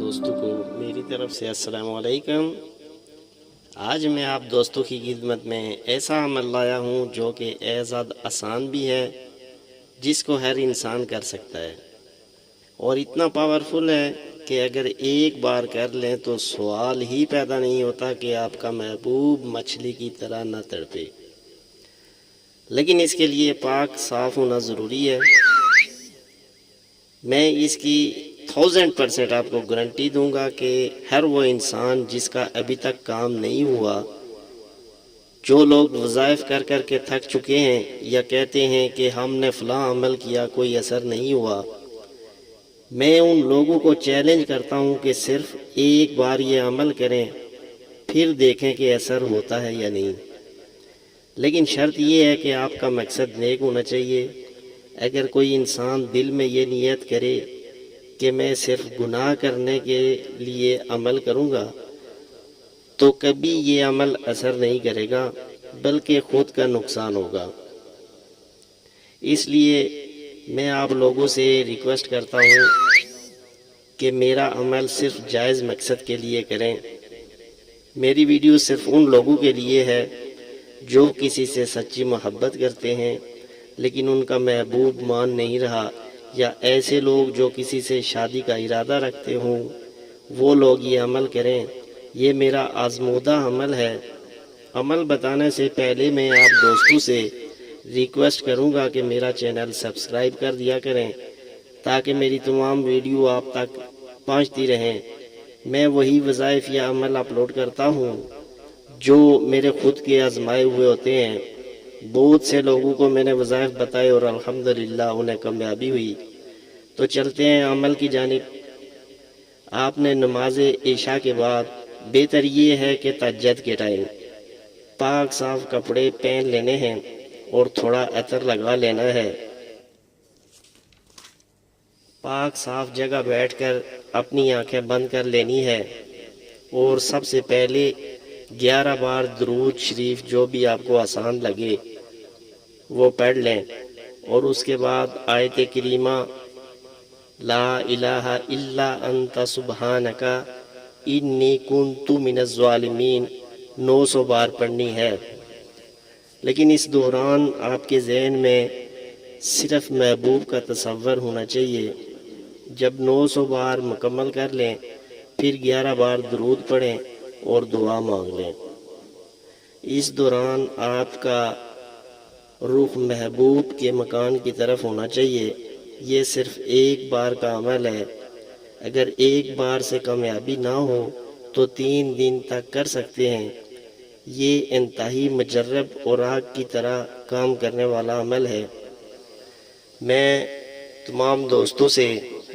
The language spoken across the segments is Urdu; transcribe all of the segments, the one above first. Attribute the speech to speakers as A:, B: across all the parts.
A: دوستوں کو میری طرف سے السلام علیکم۔ آج میں آپ دوستوں کی خدمت میں ایسا عمل لایا ہوں جو کہ ایزاد آسان بھی ہے، جس کو ہر انسان کر سکتا ہے، اور اتنا پاورفل ہے کہ اگر ایک بار کر لیں تو سوال ہی پیدا نہیں ہوتا کہ آپ کا محبوب مچھلی کی طرح نہ تڑپے۔ لیکن اس کے لیے پاک صاف ہونا ضروری ہے۔ میں اس کی 1000% آپ کو گارنٹی دوں گا کہ ہر وہ انسان جس کا ابھی تک کام نہیں ہوا، جو لوگ وظائف کر کر کے تھک چکے ہیں یا کہتے ہیں کہ ہم نے فلاں عمل کیا کوئی اثر نہیں ہوا، میں ان لوگوں کو چیلنج کرتا ہوں کہ صرف ایک بار یہ عمل کریں، پھر دیکھیں کہ اثر ہوتا ہے یا نہیں۔ لیکن شرط یہ ہے کہ آپ کا مقصد نیک ہونا چاہیے۔ اگر کوئی انسان دل میں یہ نیت کرے کہ میں صرف گناہ کرنے کے لیے عمل کروں گا، تو کبھی یہ عمل اثر نہیں کرے گا، بلکہ خود کا نقصان ہوگا۔ اس لیے میں آپ لوگوں سے ریکویسٹ کرتا ہوں کہ میرا عمل صرف جائز مقصد کے لیے کریں۔ میری ویڈیو صرف ان لوگوں کے لیے ہے جو کسی سے سچی محبت کرتے ہیں لیکن ان کا محبوب مان نہیں رہا، یا ایسے لوگ جو کسی سے شادی کا ارادہ رکھتے ہوں، وہ لوگ یہ عمل کریں۔ یہ میرا آزمودہ عمل ہے۔ عمل بتانے سے پہلے میں آپ دوستوں سے ریکویسٹ کروں گا کہ میرا چینل سبسکرائب کر دیا کریں تاکہ میری تمام ویڈیو آپ تک پہنچتی رہیں۔ میں وہی وظائف یا عمل اپلوڈ کرتا ہوں جو میرے خود کے آزمائے ہوئے ہوتے ہیں۔ بہت سے لوگوں کو میں نے وظائف بتائے اور الحمدللہ انہیں کامیابی ہوئی۔ تو چلتے ہیں عمل کی جانب۔ آپ نے نماز عشاء کے بعد بہتر یہ ہے کہ تہجد کے ٹائم پاک صاف کپڑے پہن لینے ہیں اور تھوڑا عطر لگا لینا ہے۔ پاک صاف جگہ بیٹھ کر اپنی آنکھیں بند کر لینی ہے اور سب سے پہلے 11 بار درود شریف جو بھی آپ کو آسان لگے وہ پڑھ لیں، اور اس کے بعد آیت کریمہ لا الہ الا انت سبحانک انی کنت من الظالمین 900 بار پڑھنی ہے۔ لیکن اس دوران آپ کے ذہن میں صرف محبوب کا تصور ہونا چاہیے۔ جب 900 بار مکمل کر لیں پھر 11 بار درود پڑھیں اور دعا مانگ لیں۔ اس دوران آپ کا رخ محبوب کے مکان کی طرف ہونا چاہیے۔ یہ صرف ایک بار کا عمل ہے۔ اگر ایک بار سے کامیابی نہ ہو تو 3 دن تک کر سکتے ہیں۔ یہ انتہائی مجرب اور آگ کی طرح کام کرنے والا عمل ہے۔ میں تمام دوستوں سے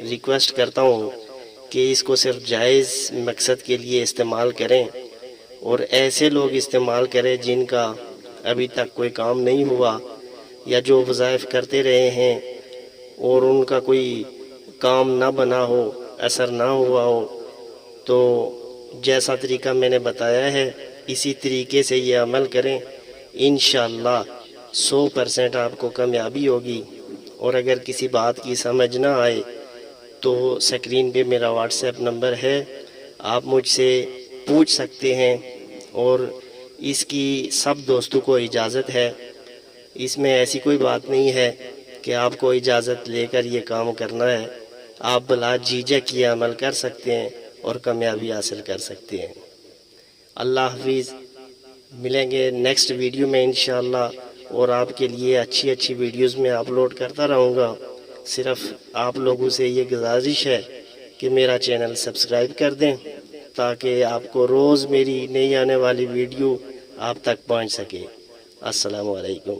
A: ریکویسٹ کرتا ہوں کہ اس کو صرف جائز مقصد کے لیے استعمال کریں، اور ایسے لوگ استعمال کریں جن کا ابھی تک کوئی کام نہیں ہوا، یا جو وظائف کرتے رہے ہیں اور ان کا کوئی کام نہ بنا ہو، اثر نہ ہوا ہو۔ تو جیسا طریقہ میں نے بتایا ہے اسی طریقے سے یہ عمل کریں، انشاءاللہ 100% آپ کو کامیابی ہوگی۔ اور اگر کسی بات کی سمجھ نہ آئے تو سکرین پہ میرا واٹس ایپ نمبر ہے، آپ مجھ سے پوچھ سکتے ہیں، اور اس کی سب دوستوں کو اجازت ہے۔ اس میں ایسی کوئی بات نہیں ہے کہ آپ کو اجازت لے کر یہ کام کرنا ہے۔ آپ بلا جھجک یہ عمل کر سکتے ہیں اور کامیابی حاصل کر سکتے ہیں۔ اللہ حافظ۔ ملیں گے نیکسٹ ویڈیو میں انشاءاللہ، اور آپ کے لیے اچھی ویڈیوز میں اپلوڈ کرتا رہوں گا۔ صرف آپ لوگوں سے یہ گزارش ہے کہ میرا چینل سبسکرائب کر دیں تاکہ آپ کو روز میری نئی آنے والی ویڈیو آپ تک پہنچ سکے۔ السلام علیکم۔